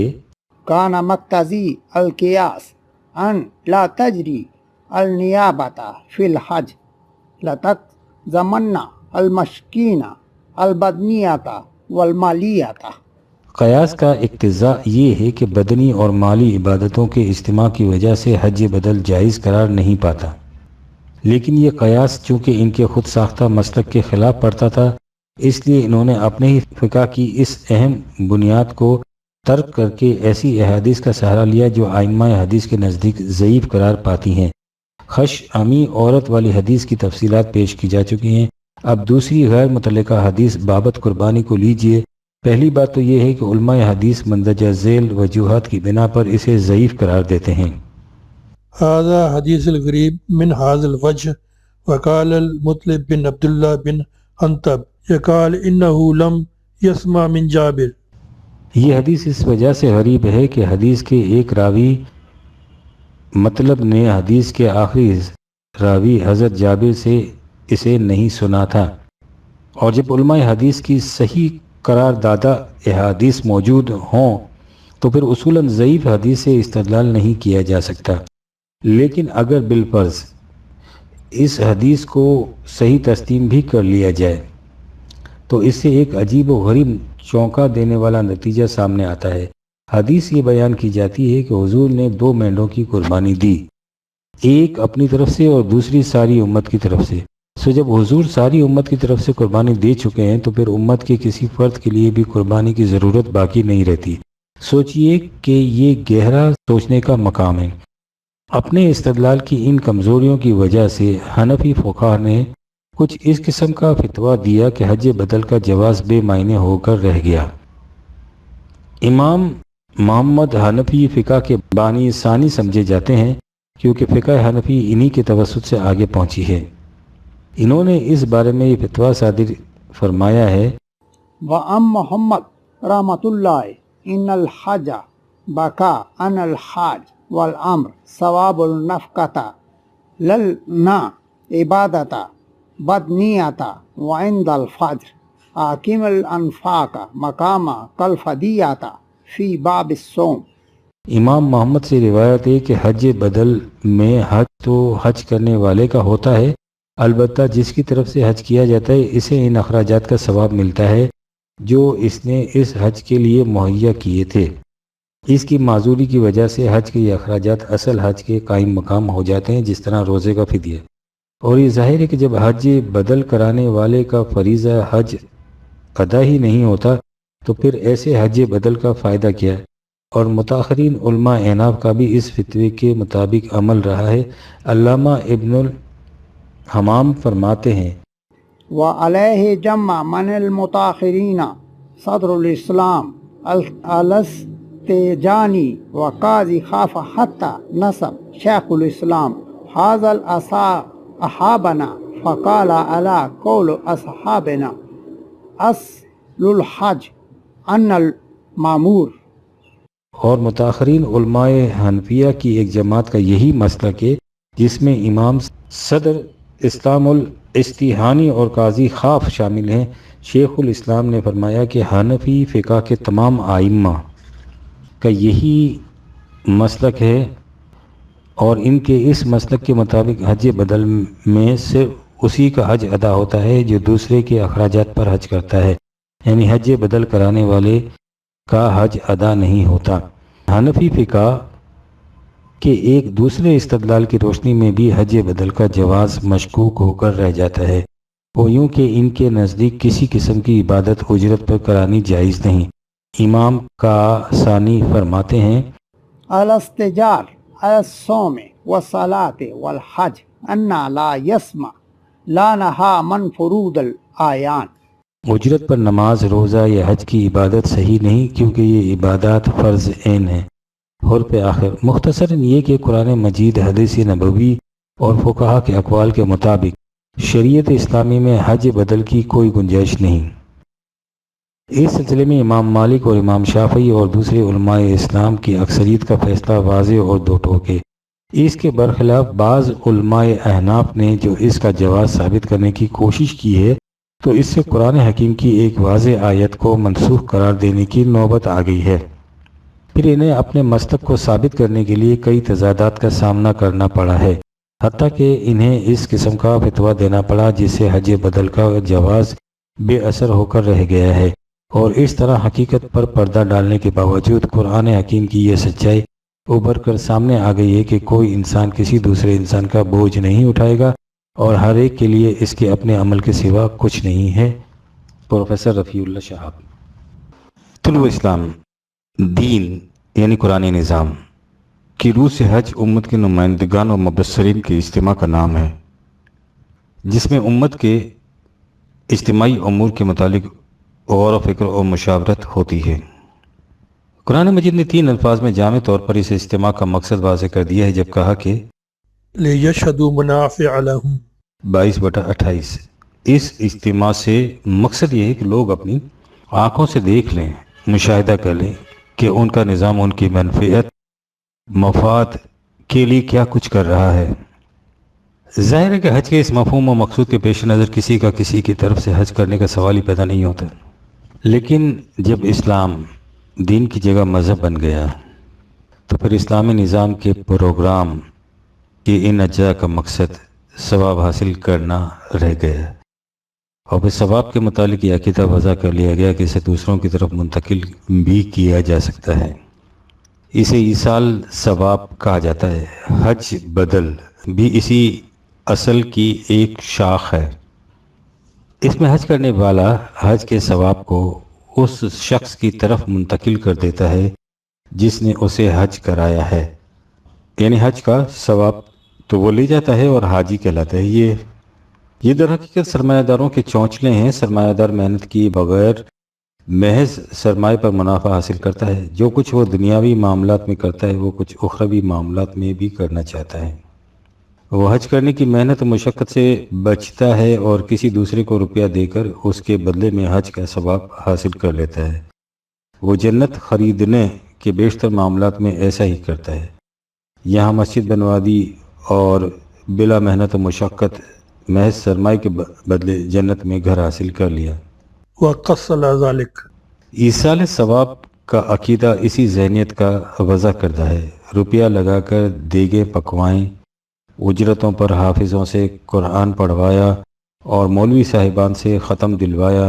S1: کان مقتضی القیاس ان لا تجری النیابت فی الحج لتک زمنا المشکین البدنیت والمالیت۔
S2: قیاس کا اقتضاء یہ ہے کہ بدنی اور مالی عبادتوں کے اجتماع کی وجہ سے حج بدل جائز قرار نہیں پاتا، لیکن یہ قیاس چونکہ ان کے خود ساختہ مسلک کے خلاف پڑتا تھا، اس لیے انہوں نے اپنے ہی فقہ کی اس اہم بنیاد کو ترک کر کے ایسی احادیث کا سہارا لیا جو آئمہ حدیث کے نزدیک ضعیف قرار پاتی ہیں۔ خش امی عورت والی حدیث کی تفصیلات پیش کی جا چکی ہیں۔ اب دوسری غیر متعلقہ حدیث بابت قربانی کو لیجئے۔ پہلی بات تو یہ ہے کہ علماء حدیث مندرجہ ذیل وجوہات کی بنا پر اسے ضعیف قرار دیتے ہیں۔
S3: هذا حدیث الغریب من هذا الوجه وقال المطلب بن عبداللہ بن انتب يقال انه لم يسمع من جابر۔
S2: یہ حدیث اس وجہ سے غریب ہے کہ حدیث کے ایک راوی مطلب نے حدیث کے آخری راوی حضرت جابر سے اسے نہیں سنا تھا، اور جب علماء حدیث کی صحیح قرار دادہ احادیث موجود ہوں تو پھر اصولاً ضعیف حدیث سے استدلال نہیں کیا جا سکتا، لیکن اگر بالفرض اس حدیث کو صحیح تسلیم بھی کر لیا جائے تو اس سے ایک عجیب و غریب چونکا دینے والا نتیجہ سامنے آتا ہے۔ حدیث یہ بیان کی جاتی ہے کہ حضور نے 2 مینڈوں کی قربانی دی، ایک اپنی طرف سے اور دوسری ساری امت کی طرف سے۔ سو جب حضور ساری امت کی طرف سے قربانی دے چکے ہیں تو پھر امت کے کسی فرد کے لیے بھی قربانی کی ضرورت باقی نہیں رہتی۔ سوچئے کہ یہ گہرا سوچنے کا مقام ہے۔ اپنے استدلال کی ان کمزوریوں کی وجہ سے حنفی فقہا نے کچھ اس قسم کا فتویٰ دیا کہ حج بدل کا جواز بے معنی ہو کر رہ گیا۔ امام محمد حنفی فقہ کے بانی ثانی سمجھے جاتے ہیں کیونکہ فقہ حنفی انہی کے توسط سے آگے پہنچی ہے۔ انہوں نے اس بارے میں یہ فتویٰ صادر فرمایا ہے
S1: وَأَمْ محمد رحمۃ اللہ ان الحج بقا ان الحاج والأمر ثواب النفقة للنا عبادة بدنية وعند الفجر أقم الأنفاق مقام كالفدية في باب الصوم.
S2: امام محمد سے روایت ہے کہ حج بدل میں حج تو حج کرنے والے کا ہوتا ہے، البتہ جس کی طرف سے حج کیا جاتا ہے اسے ان اخراجات کا ثواب ملتا ہے جو اس نے اس حج کے لیے مہیا کیے تھے۔ اس کی معذوری کی وجہ سے حج کے یہ اخراجات اصل حج کے قائم مقام ہو جاتے ہیں، جس طرح روزے کا فدیہ۔ اور یہ ظاہر ہے کہ جب حج بدل کرانے والے کا فریضہ حج ادا ہی نہیں ہوتا تو پھر ایسے حج بدل کا فائدہ کیا ہے؟ اور متاخرین علماء احناف کا بھی اس فتوے کے مطابق عمل رہا ہے۔ علامہ ابن الحمام فرماتے ہیں
S1: وعليه جمع من المتاخرين صدر الإسلام الاستجاني وقاضي خاف حتى نسب شيخ الإسلام هذا أصحابنا فقال على قول أصحابنا أصل الحج أن المأمور.
S2: اور متاخرین علماء حنفیہ کی ایک جماعت کا یہی مسلک ہے جس میں امام صدر اسلام الاستیہانی اور قاضی خاف شامل ہیں۔ شیخ الاسلام نے فرمایا کہ حنفی فقہ کے تمام ائمہ کا یہی مسلک ہے اور ان کے اس مسلک کے مطابق حج بدل میں صرف اسی کا حج ادا ہوتا ہے جو دوسرے کے اخراجات پر حج کرتا ہے، یعنی حج بدل کرانے والے کا حج ادا نہیں ہوتا۔ حنفی فقہ کے ایک دوسرے استدلال کی روشنی میں بھی حج بدل کا جواز مشکوک ہو کر رہ جاتا ہے، وہ یوں کہ ان کے نزدیک کسی قسم کی عبادت اجرت پر کرانی جائز نہیں۔ امام کاسانی فرماتے ہیں
S1: الاستجار على الصوم والصلاة والحج أن لا يسمع لا نهى من فروض الآيان.
S2: اجرت پر نماز، روزہ یا حج کی عبادت صحیح نہیں کیونکہ یہ عبادات فرض عین ہیں۔ اور پہ آخر مختصراً یہ کہ قرآن مجید، حدیث نبوی اور فقہا کے اقوال کے مطابق شریعت اسلامی میں حج بدل کی کوئی گنجائش نہیں۔ اس سلسلے میں امام مالک اور امام شافعی اور دوسرے علماء اسلام کی اکثریت کا فیصلہ واضح اور دو ٹوک ہے۔ اس کے برخلاف بعض علماء احناف نے جو اس کا جواز ثابت کرنے کی کوشش کی ہے تو اس سے قرآن حکیم کی ایک واضح آیت کو منسوخ قرار دینے کی نوبت آ گئی ہے۔ پھر انہیں اپنے مسلک کو ثابت کرنے کے لیے کئی تضادات کا سامنا کرنا پڑا ہے، حتیٰ کہ انہیں اس قسم کا فتویٰ دینا پڑا جس سے حج بدل کا جواز بے اثر ہو کر رہ گیا ہے، اور اس طرح حقیقت پر پردہ ڈالنے کے باوجود قرآن حکیم کی یہ سچائی ابھر کر سامنے آ گئی ہے کہ کوئی انسان کسی دوسرے انسان کا بوجھ نہیں اٹھائے گا اور ہر ایک کے لیے اس کے اپنے عمل کے سوا کچھ نہیں ہے۔ پروفیسر رفیع اللہ شہاب۔ طلوع اسلام دین یعنی قرآن نظام کی روح سے حج امت کے نمائندگان اور مبصرین کے اجتماع کا نام ہے، جس میں امت کے اجتماعی امور کے متعلق غور و فکر اور مشاورت ہوتی ہے۔ قرآن مجید نے 3 الفاظ میں جامع طور پر اس اجتماع کا مقصد واضح کر دیا ہے جب کہا کہ
S3: لِيَشْهَدُوا مَنَافِعَ لَهُمْ
S2: 22/28۔ اس اجتماع سے مقصد یہ ہے کہ لوگ اپنی آنکھوں سے دیکھ لیں، مشاہدہ کر لیں کہ ان کا نظام ان کی منفعت مفاد کے لیے کیا کچھ کر رہا ہے۔ ظاہر ہے کہ حج کے اس مفہوم و مقصود کے پیش نظر کسی کا کسی کی طرف سے حج کرنے کا سوال ہی پیدا نہیں ہوتا، لیکن جب اسلام دین کی جگہ مذہب بن گیا تو پھر اسلامی نظام کے پروگرام کے ان اجزاء کا مقصد ثواب حاصل کرنا رہ گیا، اور پھر ثواب کے متعلق یہ عقیدہ وضع کر لیا گیا کہ اسے دوسروں کی طرف منتقل بھی کیا جا سکتا ہے۔ اسے ایصال ثواب کہا جاتا ہے۔ حج بدل بھی اسی اصل کی ایک شاخ ہے۔ اس میں حج کرنے والا حج کے ثواب کو اس شخص کی طرف منتقل کر دیتا ہے جس نے اسے حج کرایا ہے، یعنی حج کا ثواب تو وہ لے جاتا ہے اور حاجی کہلاتا ہے۔ یہ در حقیقت سرمایہ داروں کے چونچلے ہیں۔ سرمایہ دار محنت کی بغیر محض سرمایہ پر منافع حاصل کرتا ہے۔ جو کچھ وہ دنیاوی معاملات میں کرتا ہے وہ کچھ اخروی معاملات میں بھی کرنا چاہتا ہے۔ وہ حج کرنے کی محنت و مشقت سے بچتا ہے اور کسی دوسرے کو روپیہ دے کر اس کے بدلے میں حج کا ثواب حاصل کر لیتا ہے۔ وہ جنت خریدنے کے بیشتر معاملات میں ایسا ہی کرتا ہے۔ یہاں مسجد بنوا دی اور بلا محنت و مشقت محض سرمائے کے بدلے جنت میں گھر حاصل کر لیا۔
S3: وقص على ذلك،
S2: ایصال ثواب کا عقیدہ اسی ذہنیت کا وضع کردہ ہے۔ روپیہ لگا کر دیگیں پکوائیں، اجرتوں پر حافظوں سے قرآن پڑھوایا اور مولوی صاحبان سے ختم دلوایا،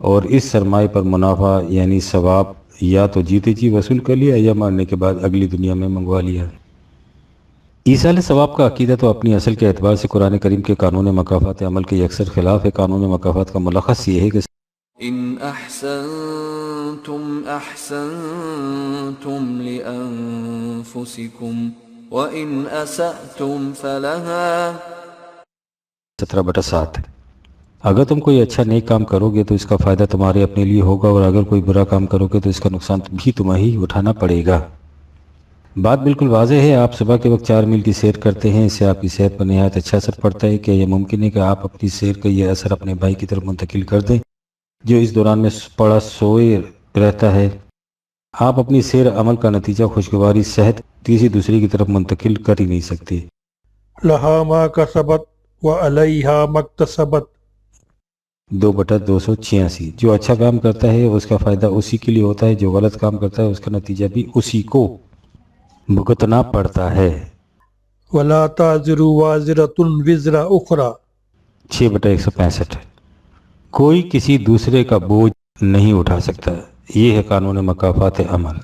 S2: اور اس سرمائے پر منافع یعنی ثواب یا تو جیتے جی وصول کر لیا یا مارنے کے بعد اگلی دنیا میں منگوا لیا۔ ایصال ثواب کا عقیدہ تو اپنی اصل کے اعتبار سے قرآن کریم کے قانون مکافات عمل کے یکسر خلاف ہے۔ قانون مکافات کا ملخص یہ ہے کہ
S4: ان احسنتم احسنتم لانفسکم وان اسأتم فلها
S2: 17/7۔ اگر تم کوئی اچھا نیک کام کرو گے تو اس کا فائدہ تمہارے اپنے لیے ہوگا، اور اگر کوئی برا کام کرو گے تو اس کا نقصان بھی تمہیں ہی اٹھانا پڑے گا۔ بات بالکل واضح ہے۔ آپ صبح کے وقت 4 میل کی سیر کرتے ہیں، اس سے آپ کی صحت پر نہایت اچھا اثر پڑتا ہے۔ کیا یہ ممکن ہے کہ آپ اپنی سیر کا یہ اثر اپنے بھائی کی طرف منتقل کر دیں جو اس دوران میں پڑا سوئے رہتا ہے؟ آپ اپنی سیر عمل کا نتیجہ خوشگواری صحت کسی دوسرے کی طرف منتقل کر ہی نہیں سکتے۔
S3: لها ما کسبت وعلیہا ما اکتسبت،
S2: 2/286۔ جو اچھا کام کرتا ہے اس کا فائدہ اسی کے لیے ہوتا ہے، جو غلط کام کرتا ہے اس کا نتیجہ بھی اسی کو بھگتنا پڑتا ہے۔
S3: ولا تزر وازرۃ وزر اخری،
S2: 6/165۔ کوئی کسی دوسرے کا بوجھ نہیں اٹھا سکتا، یہ ہے قانون مکافات عمل۔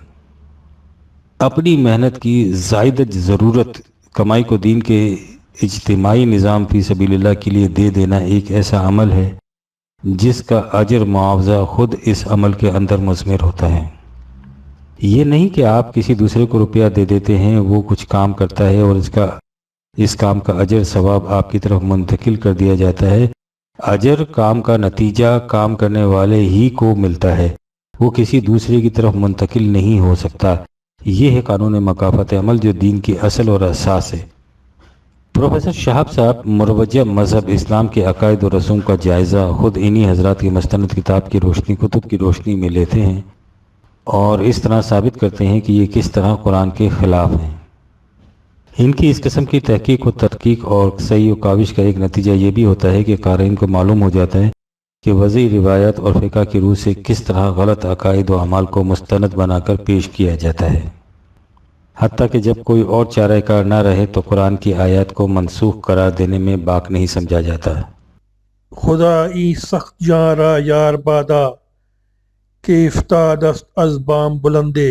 S2: اپنی محنت کی زائد ضرورت کمائی کو دین کے اجتماعی نظام فی سبیل اللہ کے لیے دے دینا ایک ایسا عمل ہے جس کا اجر معاوضہ خود اس عمل کے اندر مضمر ہوتا ہے۔ یہ نہیں کہ آپ کسی دوسرے کو روپیہ دے دیتے ہیں، وہ کچھ کام کرتا ہے اور اس کام کا اجر ثواب آپ کی طرف منتقل کر دیا جاتا ہے۔ اجر کام کا نتیجہ کام کرنے والے ہی کو ملتا ہے، وہ کسی دوسرے کی طرف منتقل نہیں ہو سکتا۔ یہ ہے قانون مکافات عمل جو دین کی اصل اور اساس ہے۔ پروفیسر شہاب صاحب مروجہ مذہب اسلام کے عقائد و رسوم کا جائزہ خود انہی حضرات کی مستند کتاب کی روشنی، کتب کی روشنی میں لیتے ہیں اور اس طرح ثابت کرتے ہیں کہ یہ کس طرح قرآن کے خلاف ہیں۔ ان کی اس قسم کی تحقیق و تدقیق اور صحیح و کاوش کا ایک نتیجہ یہ بھی ہوتا ہے کہ قارئین کو معلوم ہو جاتا ہے کہ وضعی روایات اور فقہ کی روح سے کس طرح غلط عقائد و اعمال کو مستند بنا کر پیش کیا جاتا ہے، حتیٰ کہ جب کوئی اور چارہ کار نہ رہے تو قرآن کی آیات کو منسوخ قرار دینے میں باک نہیں سمجھا جاتا۔
S3: خدا ای سخت جاں را یار بادا، کہ افتادست از بام بلندے،